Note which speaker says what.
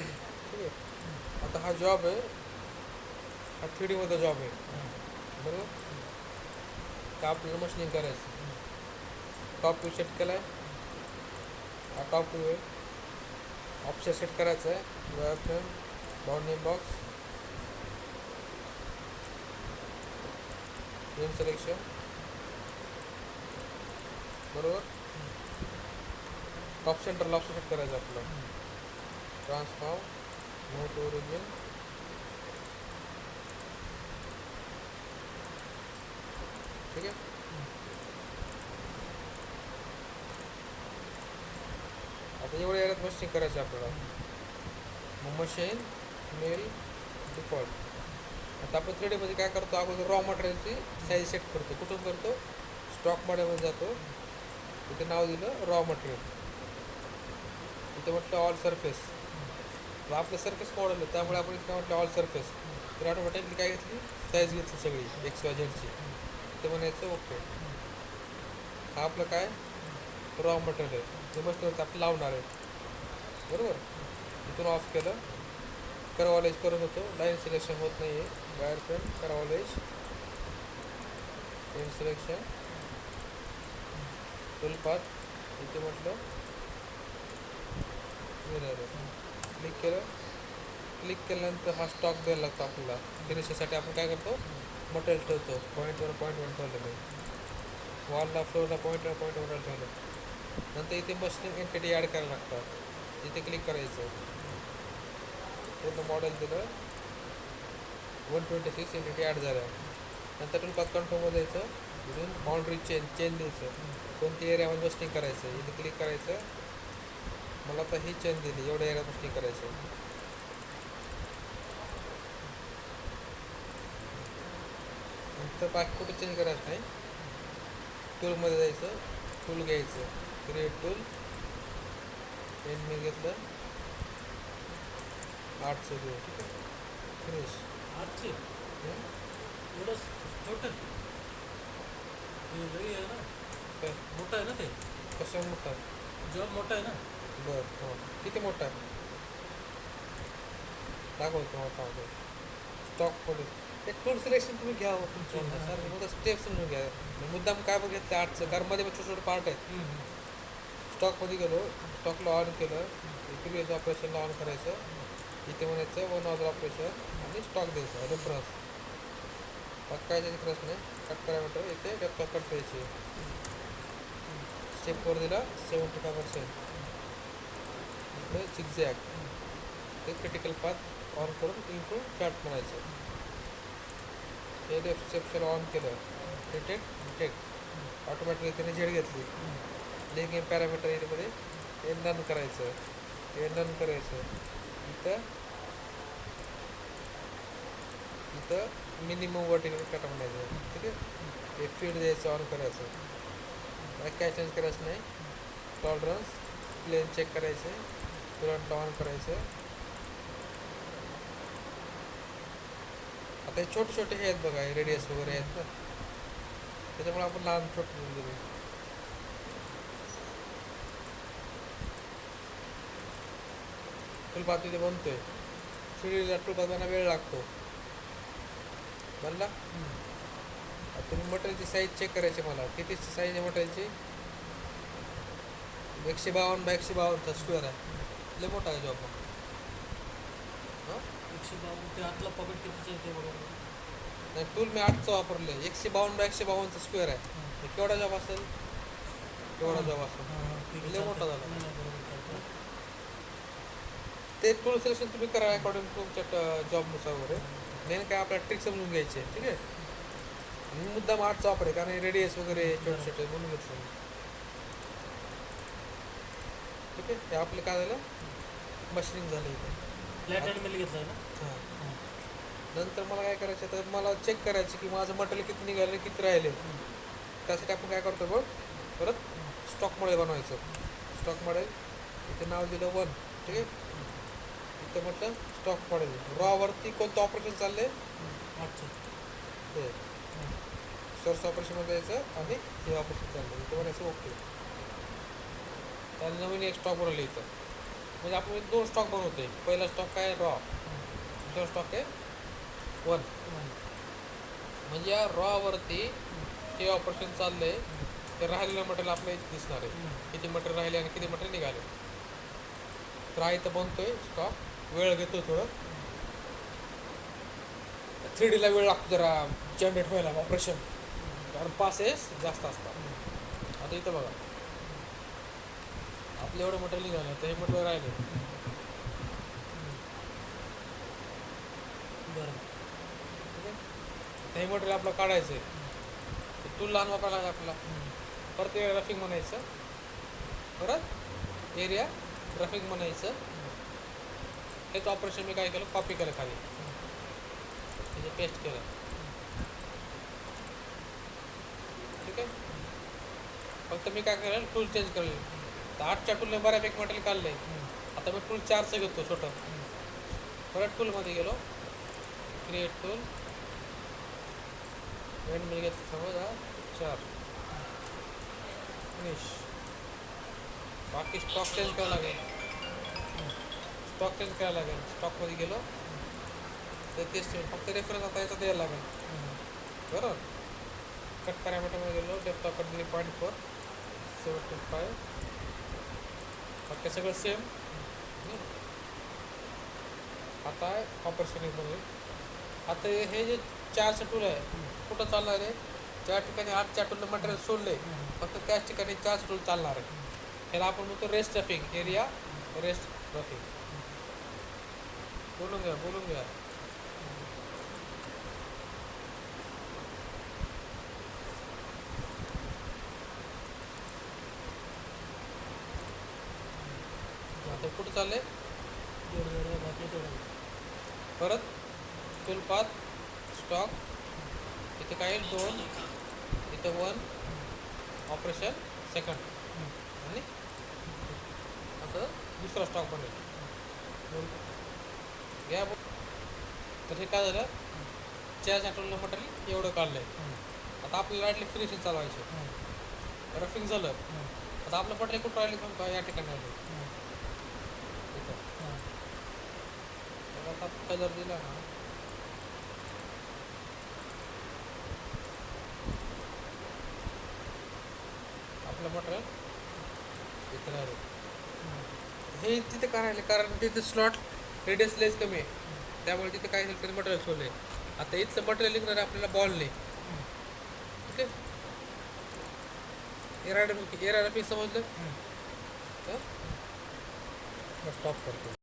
Speaker 1: ठीक आहे. आता हा जॉब आहे, हा 3D मध्ये जॉब आहे बरोबर. का आपल्याला मशीनिंग करायचं. टॉप व्यू सेट केला आहे, हा टॉप व्यू आहे. ऑप्शन सेट करायचं आहे, wire frame, bounding box, in selection बरोबर. टॉप सेंटरला ऑप्शन सेट करायचं आपलं. ट्रान्सफॉर्म, मूव टू ओरिजिन, ठीक आहे. आता एवढ्या एरियात मशीन करायचं आपल्याला. मग मशीन मेल डिफॉल्ट. आता आपण 3D मध्ये काय करतो, अगोदर रॉ मटेरियलची साईज सेट करतो. कुठून करतो, स्टॉकमध्ये जातो, इथे नाव दिलं रॉ मटेरियल, इथे म्हटलं ऑल सरफेस. आपलं सरफेस मॉडेल आहे त्यामुळे आपण इथे म्हटलं ऑल सरफेस. तर ऑटोमॅटिकली काय घेतली, साईज घेतली सगळी XYZची. ते म्हणायचं ओके. हा आपलं काय रॉ मटेरियल आहे, ते मशीनवरती आपण लावणार आहे बरोबर. इथून ऑफ केलं, करवॉलेज करत होतो, लाईन सिलेक्शन होत नाही आहे. वायर फ्रेम, करवॉलेज, लाईन सिलेक्शन, टूल पाथ, इथे म्हटलं क्लिक केलं. क्लिक केल्यानंतर हा स्टॉक द्यायला लागतो आपल्याला. फिनिशिंगसाठी आपण काय करतो, मटेरियल ठेवतो. पॉईंटवर ठेवलं मी, वॉलला फ्लोअरला पॉईंटवर ठेवलं. नंतर इथे मशीन एंटिटी ॲड करायला लागतात, इथे क्लिक करायचं. पूर्ण मॉडेल दिलं, 126 एंटिटी ॲड झाल्या. नंतर टूल पाथ कंट्रोलमध्ये द्यायचं, इथून बाउंड्री चेंज द्यायचं. कोणती एरियामध्ये मशीनिंग करायचं, इथे क्लिक करायचं. मला आता ही चेंज दिली, एवढ्या एरियात मशीनिंग करायचं. नंतर बाकी कुठे चेंज करायचं नाही. टूलमध्ये जायचं, टूल घ्यायचं, क्रिएट टूल, पेन मी घेतलं, 800 घेऊ, ठीक आहे. फिनिश.
Speaker 2: 800 एवढं छोटं हे लई आहे ना,
Speaker 1: काय
Speaker 2: मोठं आहे ना ते
Speaker 1: कसं मोठा आहे.
Speaker 2: जॉब मोठा आहे ना.
Speaker 1: बरं हो, किती मोठा आहे दाखवतो मोठा होतो. स्टॉकमध्ये ते टूल सिलेक्शन तुम्ही घ्या तुमच्या सर, मग स्टेप समजून घ्या. मुद्दाम काय बघितलं 8चं, कारण मध्ये पण छोटे छोटे पार्ट आहेत. स्टॉकमध्ये गेलो, स्टॉकला ऑन केलं, प्रिव्हियस ऑपरेशनला ऑन करायचं. इथे म्हणायचं वन ऑर्डर ऑपरेशन आणि स्टॉक द्यायचा रेफरन्स. बाकी काय रेफरन्स नाही. कट पॅरामीटर इथे डेप्थ ऑफ कट द्यायची. स्टेप 4 दिला 75%. इथे झिगझॅग, ते क्रिटिकल पाथ ऑन करून इनटू चार्ट म्हणायचं. हे स्टेपला ऑन केलं, डिटेक्ट ऑटोमॅटिकली त्याने झेड घेतली. लिंक पॅरामीटर यामध्ये हे नन करायचं, हे नन करायचं. इथं मिनिमम वर्टिकल कट म्हणायचं, ठीक आहे. हे फीड द्यायचं, ऑन करायचं. काय चेंज करायचं नाही. टॉलरन्स प्लेन चेक करायचे, तुरंत ऑन करायचं. आता हे छोटे छोटे हे आहेत बघा, हे रेडियस वगैरे आहेत ना, त्याच्यामुळे आपण लहान छोटे दिले. टूलपाथ तिथे बनतोय. 3Dला टूलपाथ बनवायला वेळ लागतो. बनला. तुम्ही मटेरियलची साईज चेक करायची. मला किती साईज आहे मटेरियलची, 152 बाय 152चा स्क्वेअर आहे. लय मोठा आहे जॉब. हां
Speaker 2: 152 ते आतला पॉकेट कितीचं आहे ते बरोबर
Speaker 1: नाही, टूल मी 8चं वापरलं आहे. 152 बाय 152चा स्क्वेअर आहे. केवढा जॉब असेल, केवढा जॉब असेल, लय मोठा झाला. ते टूल सिलेक्शन तुम्ही करा अकॉर्डिंग टू तुमच्या जॉबनुसार वगैरे. मेन काय आपल्याला ट्रिक समजून घ्यायची आहे, ठीक आहे. मी मुद्दाम 8चा वापर आहे, कारण रेडियस वगैरे छोटे छोटे म्हणून घेतलं. ठीक आहे. हे आपलं काय झालं, मशीनिंग झालं इथे.
Speaker 2: फ्लॅट हँड मिल घेतला आहे ना.
Speaker 1: हां. नंतर मला काय करायचं, तर मला चेक करायचं की माझं मटेरियल किती निघालं, किती राहिले. त्यासाठी आपण काय करतो बघ, परत स्टॉक मॉडेल बनवायचं. स्टॉक मॉडेल इथे नाव दिलं 1, ठीक आहे. इथं म्हटलं स्टॉक मॉडेल, रॉवरती कोणतं ऑपरेशन चाललं आहे,
Speaker 2: 800
Speaker 1: ते सोर्स ऑपरेशनमध्ये जायचं आणि हे ऑपरेशन चाललं इथं म्हणायचं ओके. त्याला नवीन एक स्टॉक बनवलं इथं. म्हणजे आपण दोन स्टॉक बनवतोय. पहिला स्टॉक काय रॉ, दुसरा स्टॉक आहे वन. म्हणजे या रॉवरती हे ऑपरेशन चाललंय, ते राहिलेलं मटेरियल आपल्या इथे दिसणार आहे. किती मटेरियल राहिले आणि किती मटेरियल निघाले. तर हा इथं बनतोय स्टॉक, वेळ घेतो थोडं. 3Dला वेळ लागतो जरा जनरेट व्हायला ऑपरेशन, कारण पासेस जास्त असतात. आता इथं बघा, आपलं एवढं मटेरियल निघालं, तर हे मटेरियल राहिले.
Speaker 2: बरं.
Speaker 1: ठीक आहे, तर हे मटेरियल आपलं काढायचं आहे. टूल लहान वापरायला लागेल आपल्याला. परत रफिंग म्हणायचं, परत एरिया रफिंग म्हणायचं. हेच ऑपरेशन मी काय केलं, कॉपी केलं खाली, म्हणजे पेस्ट केलं. ठीक आहे, फक्त मी काय करेल, टूल चेंज करेल. तर 8च्या टूलने बऱ्यापैकी मटेरियल काढलं आहे. आता मी टूल 4चं घेतो छोटं. परत टूलमध्ये गेलो, क्रिएट टूल, एंड मी घेतलं समज 4, फिनिश. बाकी स्टॉक चेंज करावं लागेल, स्टॉक चेंज करायला लागेल. स्टॉकमध्ये गेलो तर तेच फक्त रेफरन्स आता याचा द्यायला लागेल. बरोबर, कट पॅरामीटरमध्ये गेलो, डेप्थ ऑफ कट 0.4, 75. बाकी सगळं सेम. आता ऑपरेशन एक बनवेल. आता हे जे 4चं टूल आहे, कुठं चालणार आहे? ज्या ठिकाणी 8च्या टूलनं मटेरियल सोडलं आहे, फक्त त्याच ठिकाणी 4चं टूल चालणार आहे. ह्याला आपण म्हणतो rest roughing, area rest roughing. बोलून घ्या. आता कुठं चाललंय?
Speaker 2: जेवढं बाकी आहे तेवढं.
Speaker 1: परत टूल पाथ, स्टॉक, इथे काय येईल 2, इथं 1, ऑपरेशन सेकंड, आणि आता दुसरा स्टॉक बनेल. घ्या. तर हे काय झालं, 4च्या टूलनं मटेरियल एवढं काढलं आहे. आता आपल्याला राहिली फिनिशिंग चालवायचं. रफिंग झालं, आता आपलं मटेरियल कुठं राहिले पण का, या ठिकाणी आलं इथं. तर आता कलर दिला ना, आपलं मटेरियल इथं राहिलं. हे तिथे करायला, कारण तिथे स्लॉट रेडियस लेस कमी आहे, त्यामुळे तिथे काय झालं तरी मटेरियल सोडले. आता इथलं मटेरियल निघणार आहे आपल्याला बॉलने. ठीक आहे, एरा रफिंग समजलं. स्टॉप करतो.